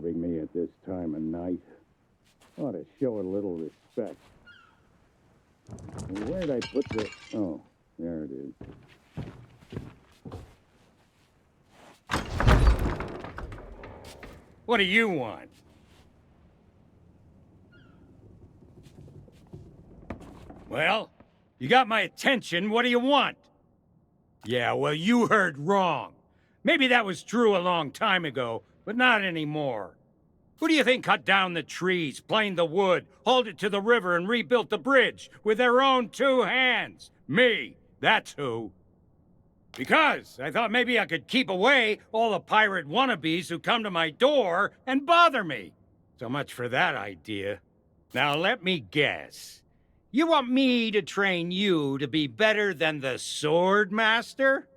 disturbing me at this time of night. Ought to show it a little respect. Where'd I put the... Oh, there it is. What do you want? Well, you got my attention. What do you want? Yeah, well, you heard wrong. Maybe that was true a long time ago, but not anymore. Who do you think cut down the trees, planed the wood, hauled it to the river, and rebuilt the bridge with their own 2 hands? Me. That's who. Because I thought maybe I could keep away all the pirate wannabes who come to my door and bother me. So much for that idea. Now let me guess. You want me to train you to be better than the Sword Master?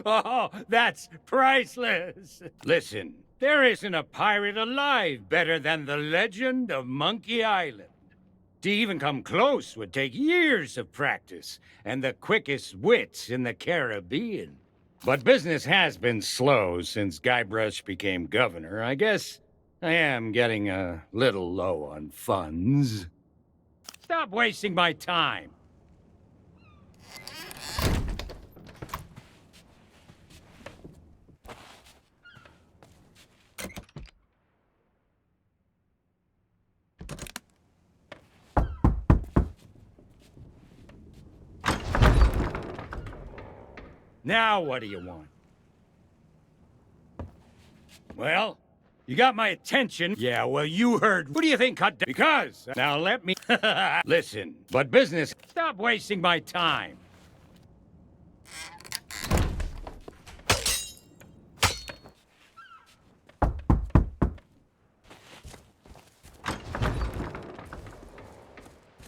Oh, that's priceless. Listen, there isn't a pirate alive better than the legend of Monkey Island. To even come close would take years of practice and the quickest wits in the Caribbean. But business has been slow since Guybrush became governor. I guess I am getting a little low on funds. Stop wasting my time. Now what do you want? Well, you got my attention. Yeah, well, you heard. Who do you think cut down? Because. Now let me. Listen, but business. Stop wasting my time.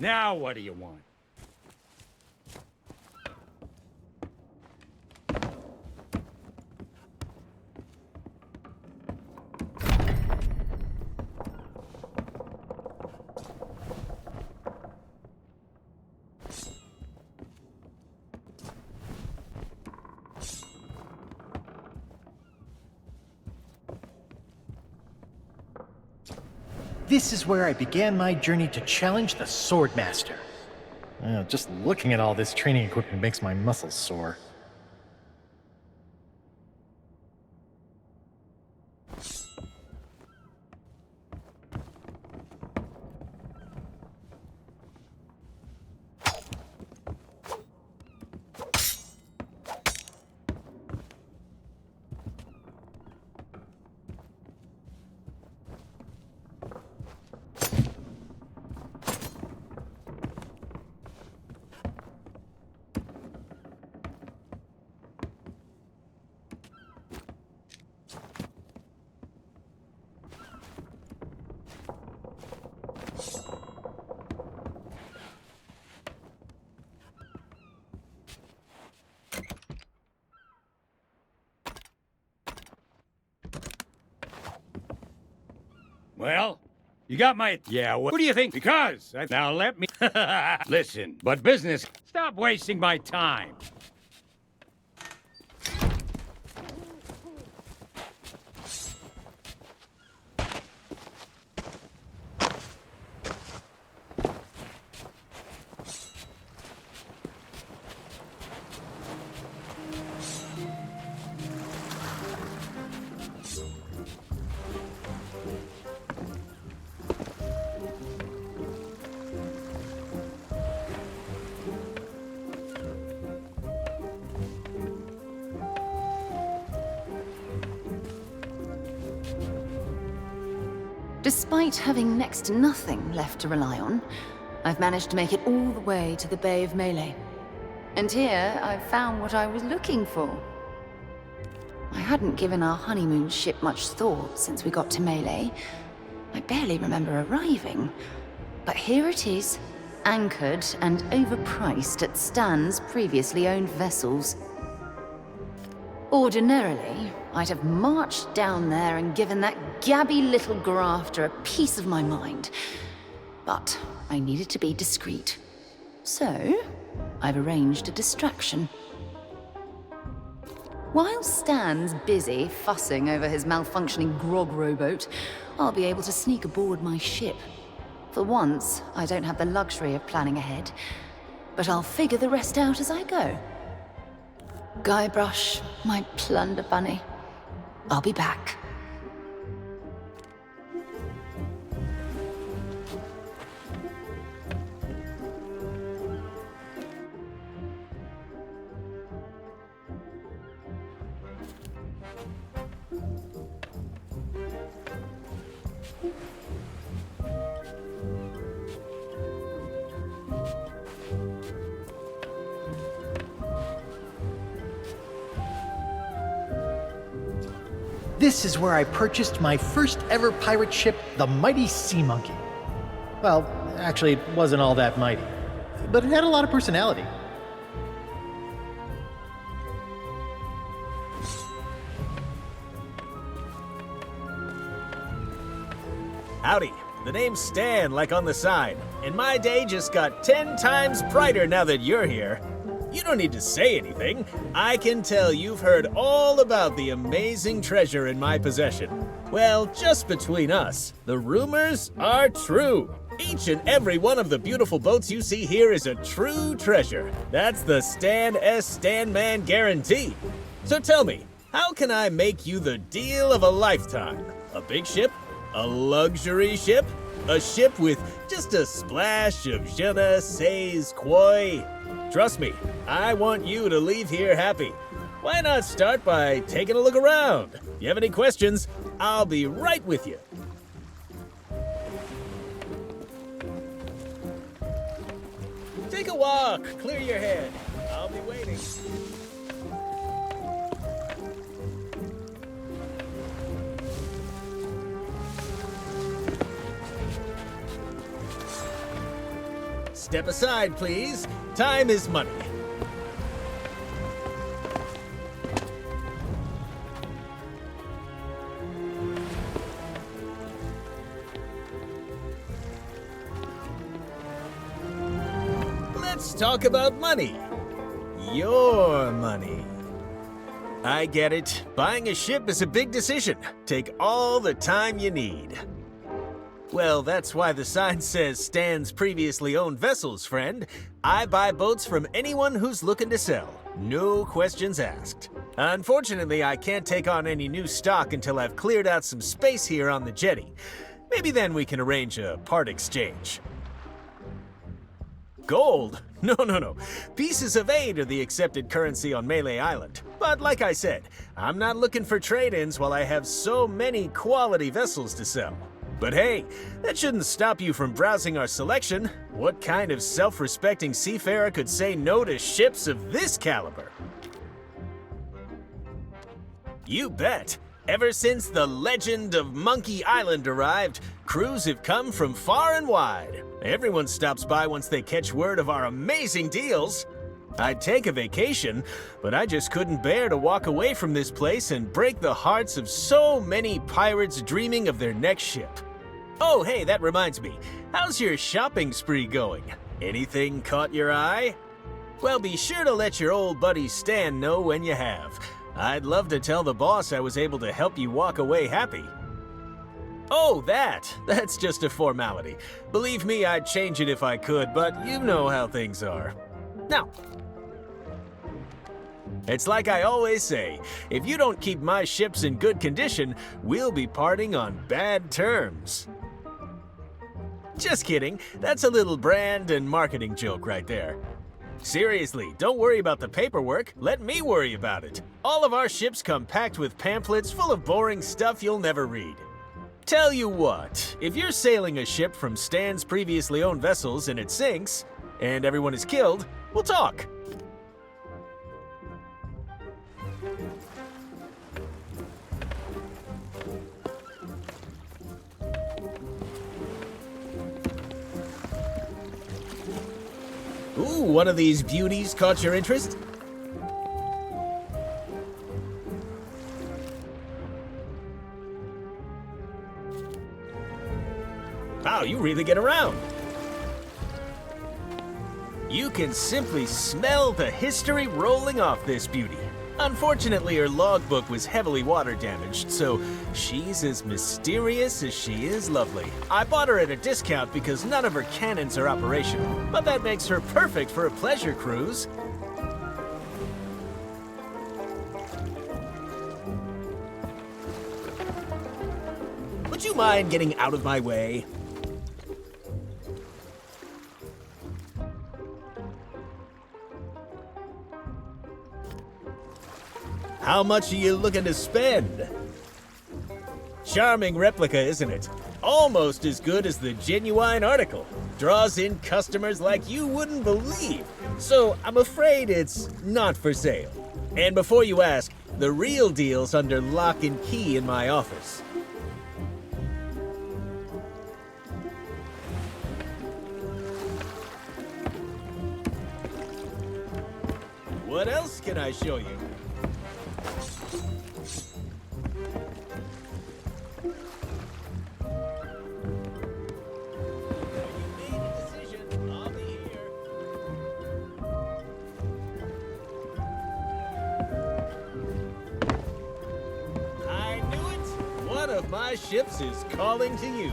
Now what do you want? This is where I began my journey to challenge the Sword Master. Just looking at all this training equipment makes my muscles sore. Well, you got my... Yeah, well, who do you think? Because... Now let me... Listen, but business... Stop wasting my time. Despite having next to nothing left to rely on, I've managed to make it all the way to the Bay of Melee. And here, I've found what I was looking for. I hadn't given our honeymoon ship much thought since we got to Melee. I barely remember arriving. But here it is, anchored and overpriced at Stan's previously owned vessels. Ordinarily, I'd have marched down there and given that gabby little grafter a piece of my mind. But I needed to be discreet. So, I've arranged a distraction. While Stan's busy fussing over his malfunctioning grog rowboat, I'll be able to sneak aboard my ship. For once, I don't have the luxury of planning ahead, but I'll figure the rest out as I go. Guybrush, my plunder bunny. I'll be back. This is where I purchased my first ever pirate ship, the mighty Sea Monkey. Well, actually, it wasn't all that mighty, but it had a lot of personality. Howdy. The name's Stan, like on the sign, and my day just got 10 times brighter now that you're here. You don't need to say anything. I can tell you've heard all about the amazing treasure in my possession. Well, just between us, the rumors are true. Each and every one of the beautiful boats you see here is a true treasure. That's the Stan S. Stanman guarantee. So tell me, how can I make you the deal of a lifetime? A big ship? A luxury ship? A ship with just a splash of je ne sais quoi? Trust me, I want you to leave here happy. Why not start by taking a look around? If you have any questions, I'll be right with you. Take a walk, clear your head. I'll be waiting. Step aside, please. Time is money. Let's talk about money. Your money. I get it. Buying a ship is a big decision. Take all the time you need. Well, that's why the sign says Stan's previously owned vessels, friend. I buy boats from anyone who's looking to sell. No questions asked. Unfortunately, I can't take on any new stock until I've cleared out some space here on the jetty. Maybe then we can arrange a part exchange. Gold? No. Pieces of 8 are the accepted currency on Melee Island. But like I said, I'm not looking for trade-ins while I have so many quality vessels to sell. But hey, that shouldn't stop you from browsing our selection. What kind of self-respecting seafarer could say no to ships of this caliber? You bet. Ever since the legend of Monkey Island arrived, crews have come from far and wide. Everyone stops by once they catch word of our amazing deals. I'd take a vacation, but I just couldn't bear to walk away from this place and break the hearts of so many pirates dreaming of their next ship. Oh, hey, that reminds me. How's your shopping spree going? Anything caught your eye? Well, be sure to let your old buddy Stan know when you have. I'd love to tell the boss I was able to help you walk away happy. Oh, that's just a formality. Believe me, I'd change it if I could, but you know how things are. Now, it's like I always say, if you don't keep my ships in good condition, we'll be parting on bad terms. Just kidding, that's a little brand and marketing joke right there. Seriously, don't worry about the paperwork, let me worry about it. All of our ships come packed with pamphlets full of boring stuff you'll never read. Tell you what, if you're sailing a ship from Stan's previously owned vessels and it sinks, and everyone is killed, we'll talk. Ooh, one of these beauties caught your interest? Wow, you really get around. You can simply smell the history rolling off this beauty. Unfortunately, her logbook was heavily water damaged, so she's as mysterious as she is lovely. I bought her at a discount because none of her cannons are operational, but that makes her perfect for a pleasure cruise. Would you mind getting out of my way? How much are you looking to spend? Charming replica, isn't it? Almost as good as the genuine article. Draws in customers like you wouldn't believe. So I'm afraid it's not for sale. And before you ask, the real deal's under lock and key in my office. What else can I show you? My ships is calling to you.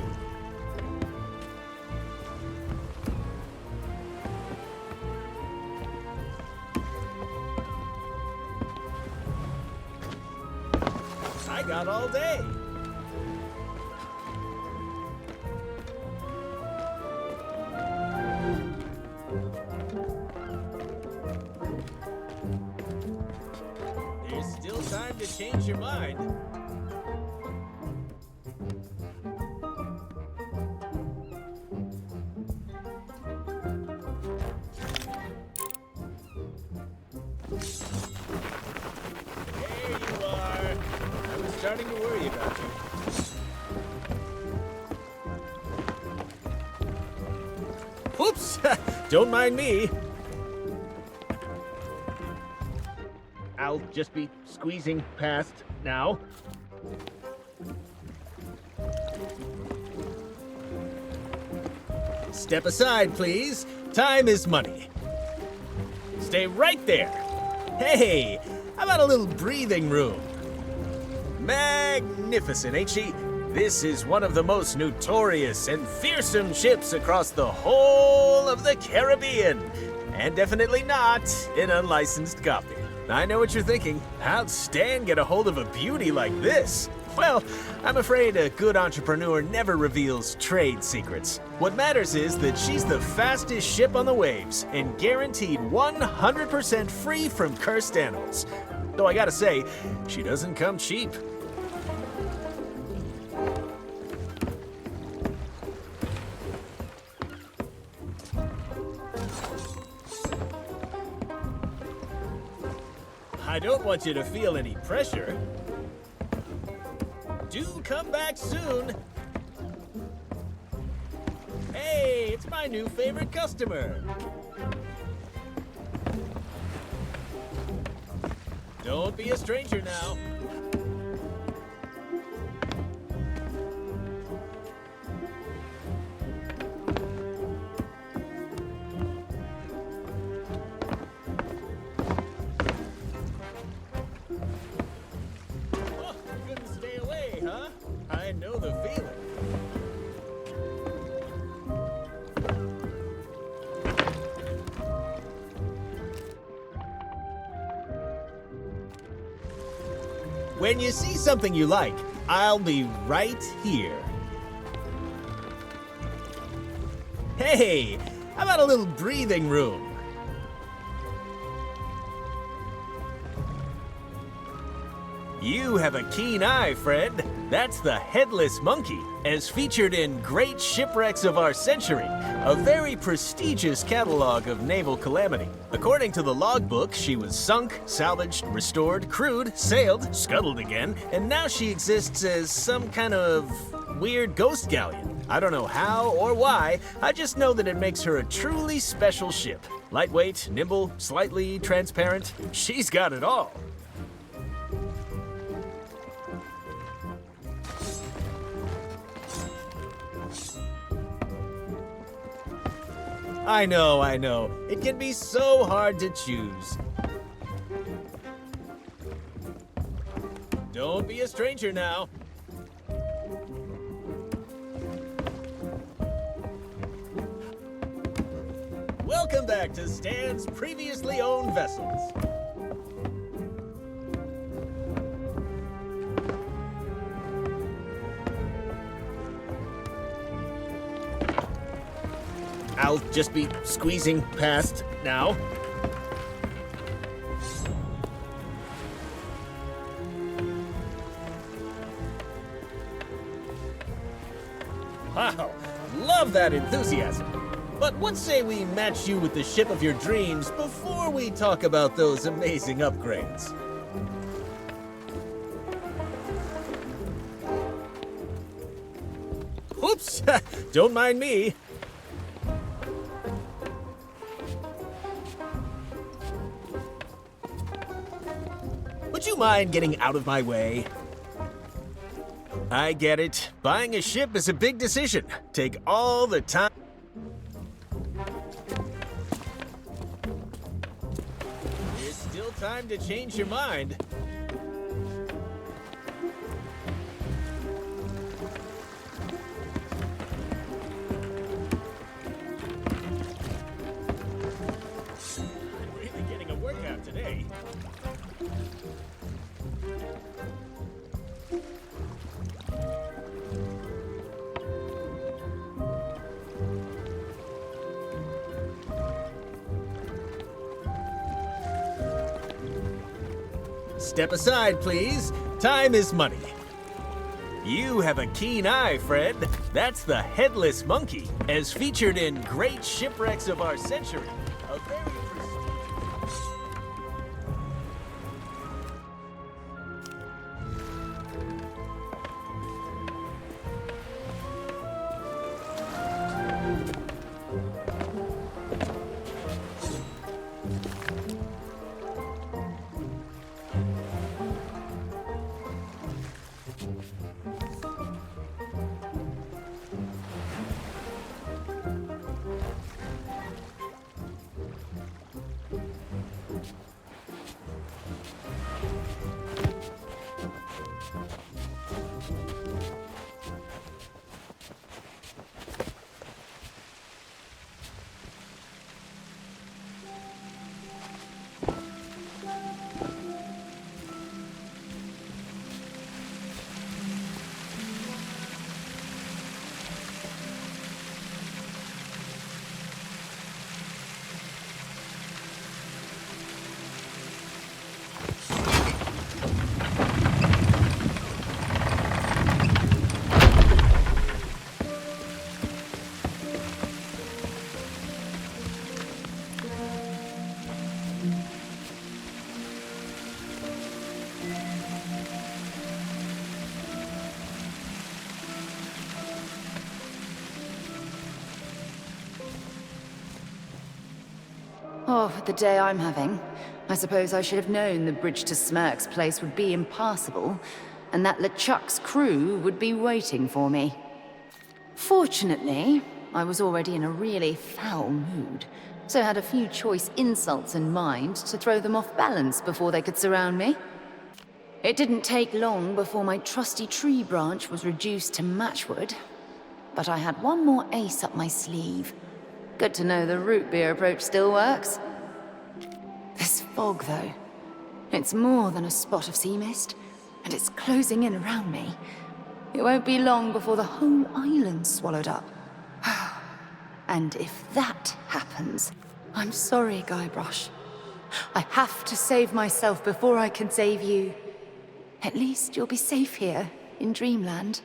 I got all day. There's still time to change your mind. Starting to worry about you. Oops! Don't mind me. I'll just be squeezing past now. Step aside, please. Time is money. Stay right there. Hey, how about a little breathing room? Magnificent, ain't she? This is one of the most notorious and fearsome ships across the whole of the Caribbean. And definitely not an unlicensed copy. I know what you're thinking. How'd Stan get a hold of a beauty like this? Well, I'm afraid a good entrepreneur never reveals trade secrets. What matters is that she's the fastest ship on the waves and guaranteed 100% free from cursed animals. Though I gotta say, she doesn't come cheap. I don't want you to feel any pressure. Do come back soon. Hey, it's my new favorite customer. Don't be a stranger now. Oh, you couldn't stay away, huh? I know the feeling. When you see something you like, I'll be right here. Hey, how about a little breathing room? You have a keen eye, friend. That's the Headless Monkey, as featured in Great Shipwrecks of Our Century, a very prestigious catalog of naval calamity. According to the logbook, she was sunk, salvaged, restored, crewed, sailed, scuttled again, and now she exists as some kind of weird ghost galleon. I don't know how or why, I just know that it makes her a truly special ship. Lightweight, nimble, slightly transparent, she's got it all. I know. It can be so hard to choose. Don't be a stranger now. Welcome back to Stan's previously owned vessels. I'll just be squeezing past now. Wow, love that enthusiasm. But what say we match you with the ship of your dreams before we talk about those amazing upgrades? Whoops, don't mind me. Would you mind getting out of my way? I get it. Buying a ship is a big decision. Take all the time. There's still time to change your mind. I'm really getting a workout today. Step aside, please. Time is money. You have a keen eye, friend. That's the headless monkey, as featured in Great Shipwrecks of Our Century. A very prestigious... Oh, for the day I'm having. I suppose I should have known the bridge to Smirk's place would be impassable, and that LeChuck's crew would be waiting for me. Fortunately, I was already in a really foul mood, so had a few choice insults in mind to throw them off balance before they could surround me. It didn't take long before my trusty tree branch was reduced to matchwood, but I had one more ace up my sleeve. Good to know the root beer approach still works. This fog, though, it's more than a spot of sea mist, and it's closing in around me. It won't be long before the whole island's swallowed up. And if that happens, I'm sorry, Guybrush. I have to save myself before I can save you. At least you'll be safe here in Dreamland.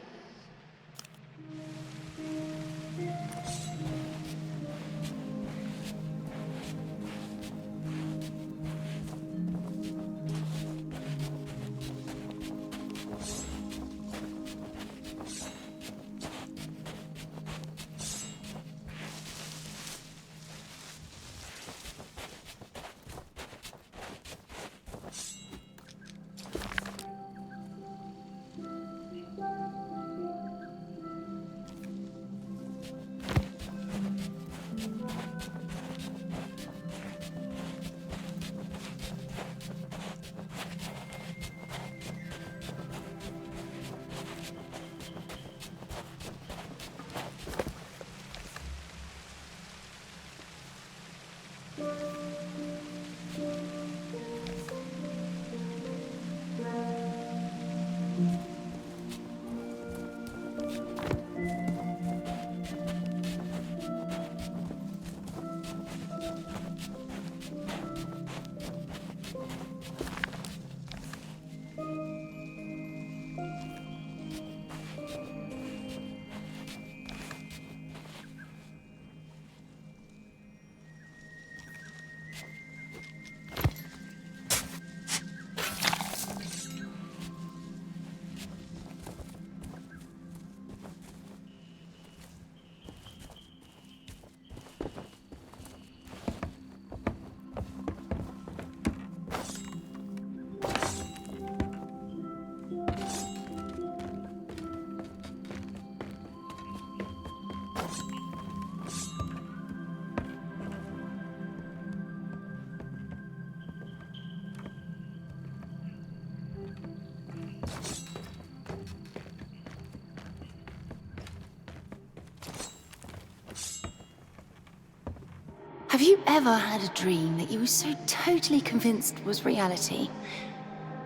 Have you ever had a dream that you were so totally convinced was reality?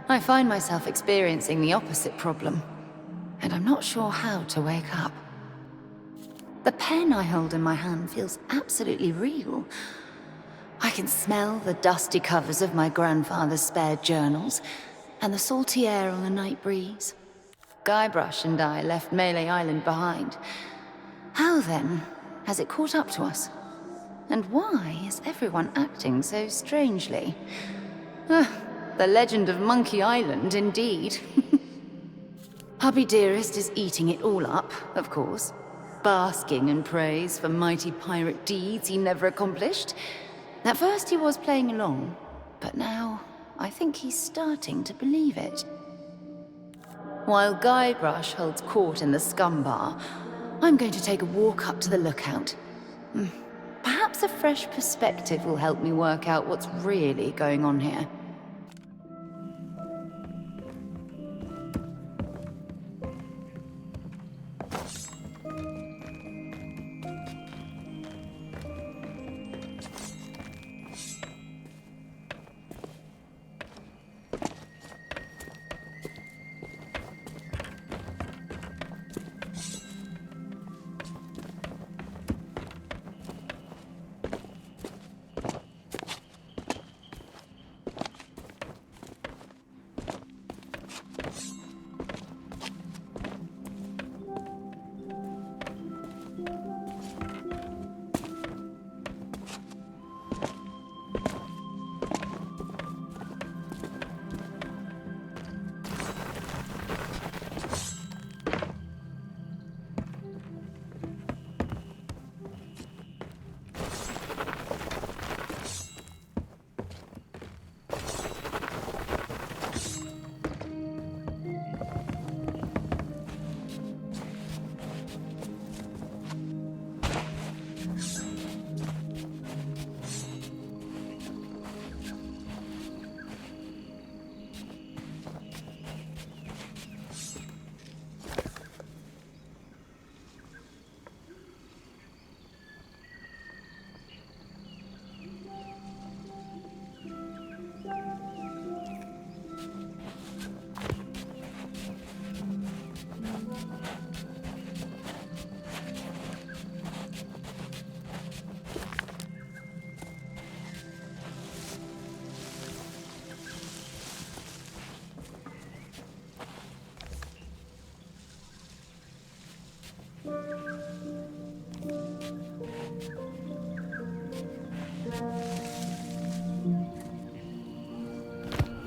I find myself experiencing the opposite problem, and I'm not sure how to wake up. The pen I hold in my hand feels absolutely real. I can smell the dusty covers of my grandfather's spare journals, and the salty air on the night breeze. Guybrush and I left Melee Island behind. How then has it caught up to us? And why is everyone acting so strangely? The legend of Monkey Island, indeed. Hubby Dearest is eating it all up, of course, basking in praise for mighty pirate deeds he never accomplished. At first he was playing along, but now I think he's starting to believe it. While Guybrush holds court in the scum bar, I'm going to take a walk up to the lookout. Perhaps a fresh perspective will help me work out what's really going on here.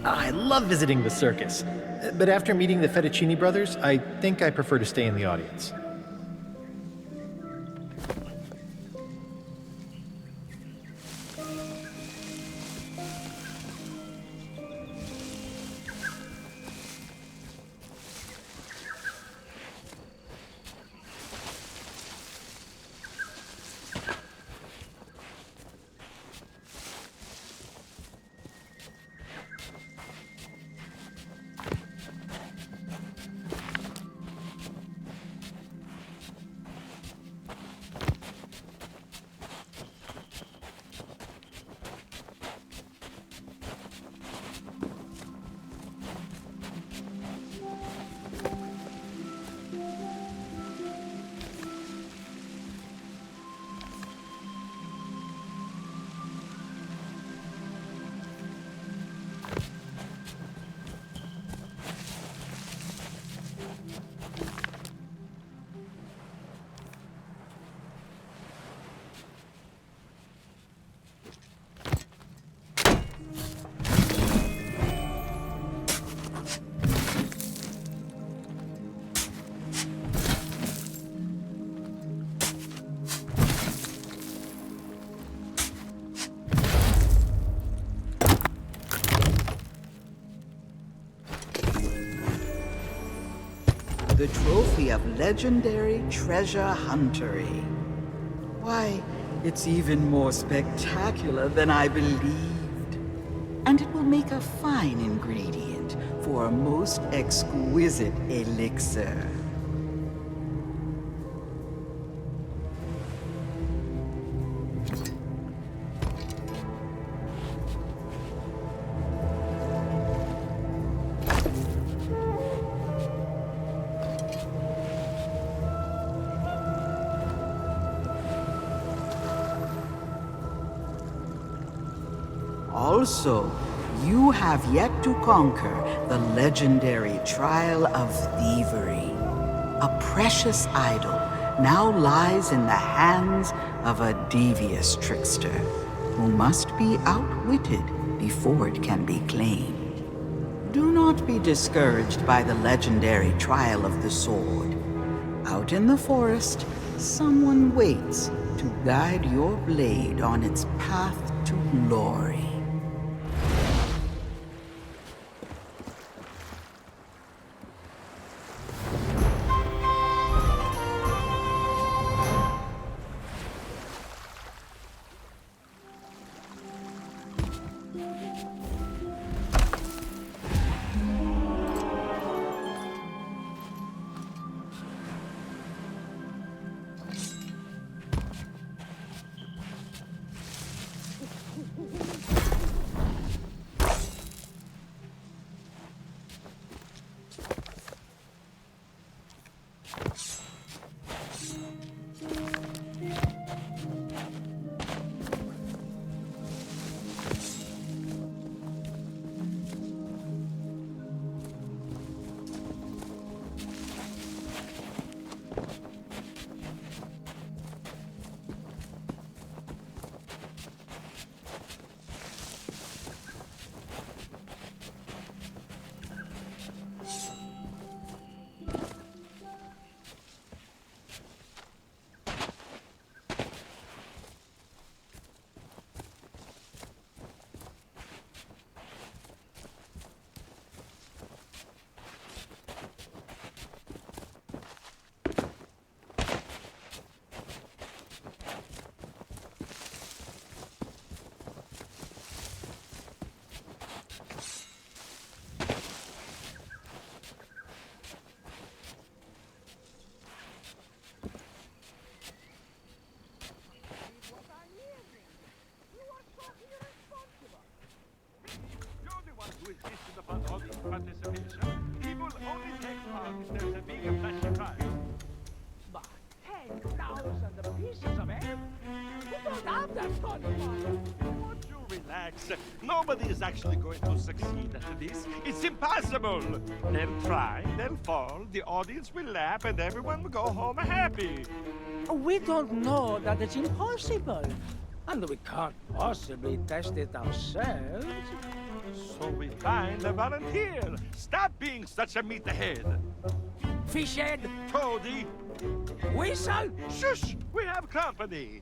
I love visiting the circus, but after meeting the Fettuccine brothers, I think I prefer to stay in the audience. The trophy of legendary treasure huntery. Why, it's even more spectacular than I believed. And it will make a fine ingredient for a most exquisite elixir. Also, you have yet to conquer the legendary Trial of Thievery. A precious idol now lies in the hands of a devious trickster who must be outwitted before it can be claimed. Do not be discouraged by the legendary Trial of the Sword. Out in the forest, someone waits to guide your blade on its path to glory. Participation. People only take part if there's a big and flashy prize. But 10,000 pieces of it? You don't have that kind of money. Won't you relax? Nobody is actually going to succeed at this. It's impossible. They'll try, they'll fall, the audience will laugh, and everyone will go home happy. We don't know that it's impossible. And we can't possibly test it ourselves. So we find a volunteer. Stop being such a meathead. Fishhead. Toady. Whistle. Shush! We have company.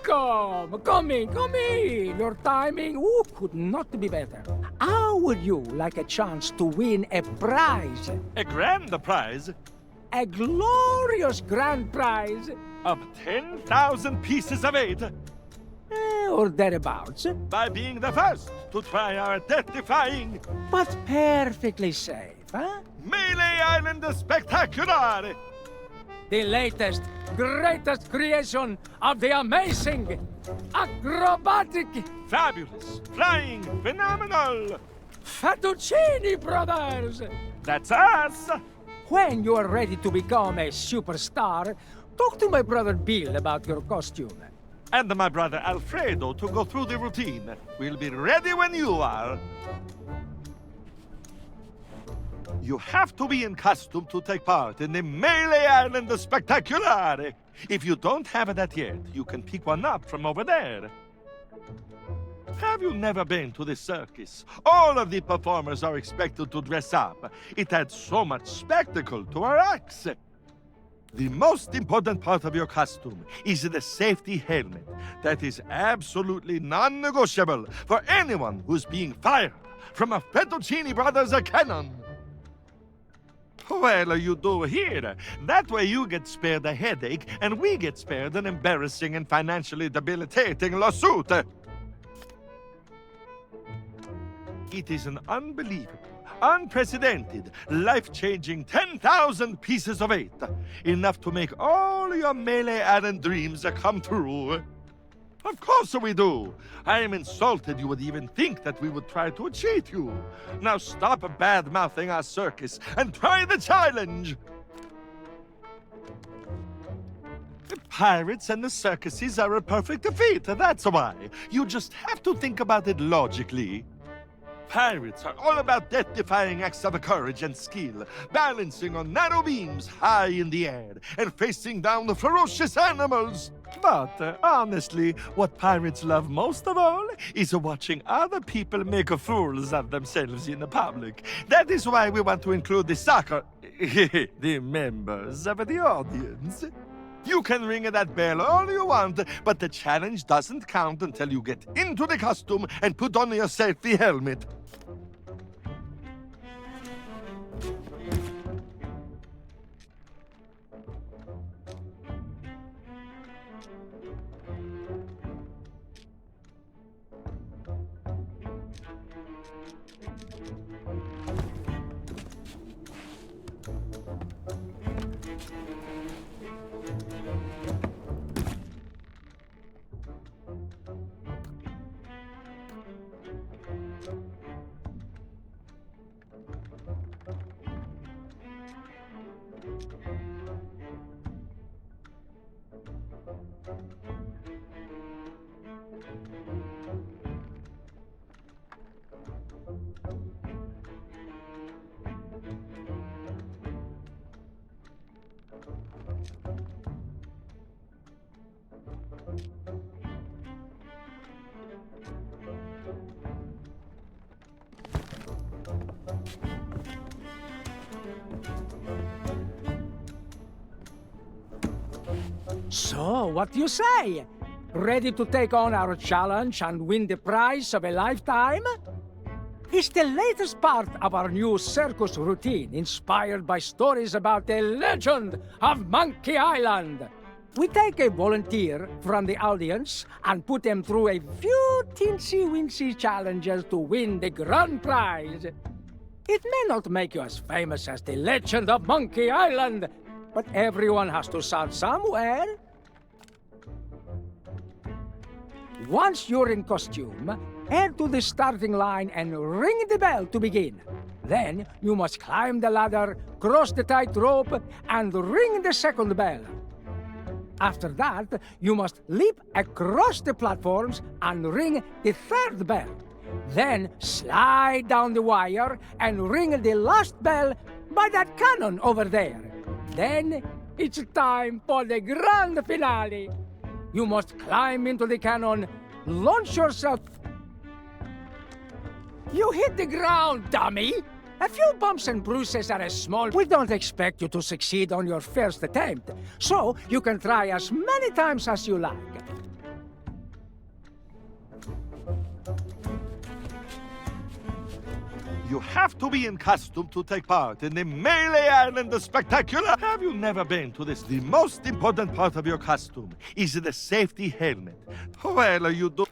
Welcome! Come in, come in! Your timing could not be better. How would you like a chance to win a prize? A grand prize A glorious grand prize? of 10,000 pieces of 8 Or thereabouts. by being the first to try our death-defying But perfectly safe, huh? Melee Island Spectacular! The latest, greatest creation of the amazing, acrobatic Fabulous, flying, phenomenal! Fettuccini Brothers! That's us! When you are ready to become a superstar, talk to my brother Bill about your costume. And my brother Alfredo to go through the routine. We'll be ready when you are. You have to be in costume to take part in the Melee Island Spectacular. If you don't have that yet, you can pick one up from over there. Have you never been to the circus? All of the performers are expected to dress up. It adds so much spectacle to our acts. The most important part of your costume is the safety helmet. That is absolutely non-negotiable for anyone who's being fired from a Fettuccini Brothers cannon. Well, you do here. That way you get spared a headache, and we get spared an embarrassing and financially debilitating lawsuit. It is an unbelievable, unprecedented, life-changing 10,000 pieces of 8. Enough to make all your Melee Island dreams come true. Of course we do. I am insulted you would even think that we would try to cheat you. Now stop bad-mouthing our circus and try the challenge. The pirates and the circuses are a perfect fit, that's why. You just have to think about it logically. Pirates are all about death-defying acts of courage and skill, balancing on narrow beams high in the air and facing down the ferocious animals. But honestly, what pirates love most of all is watching other people make fools of themselves in public. That is why we want to include the members of the audience. You can ring that bell all you want, but the challenge doesn't count until you get into the costume and put on your safety helmet. So, what do you say? Ready to take on our challenge and win the prize of a lifetime? It's the latest part of our new circus routine, inspired by stories about the legend of Monkey Island. We take a volunteer from the audience and put them through a few teensy-weensy challenges to win the grand prize. It may not make you as famous as the legend of Monkey Island, but everyone has to start somewhere. Once you're in costume, head to the starting line and ring the bell to begin. Then you must climb the ladder, cross the tightrope, and ring the second bell. After that, you must leap across the platforms and ring the third bell. Then slide down the wire and ring the last bell by that cannon over there. Then it's time for the grand finale. You must climb into the cannon, launch yourself. You hit the ground, dummy! A few bumps and bruises are small. We don't expect you to succeed on your first attempt, so you can try as many times as you like. You have to be in costume to take part in the Melee Island Spectacular. Have you never been to this? The most important part of your costume is the safety helmet. Well, you do.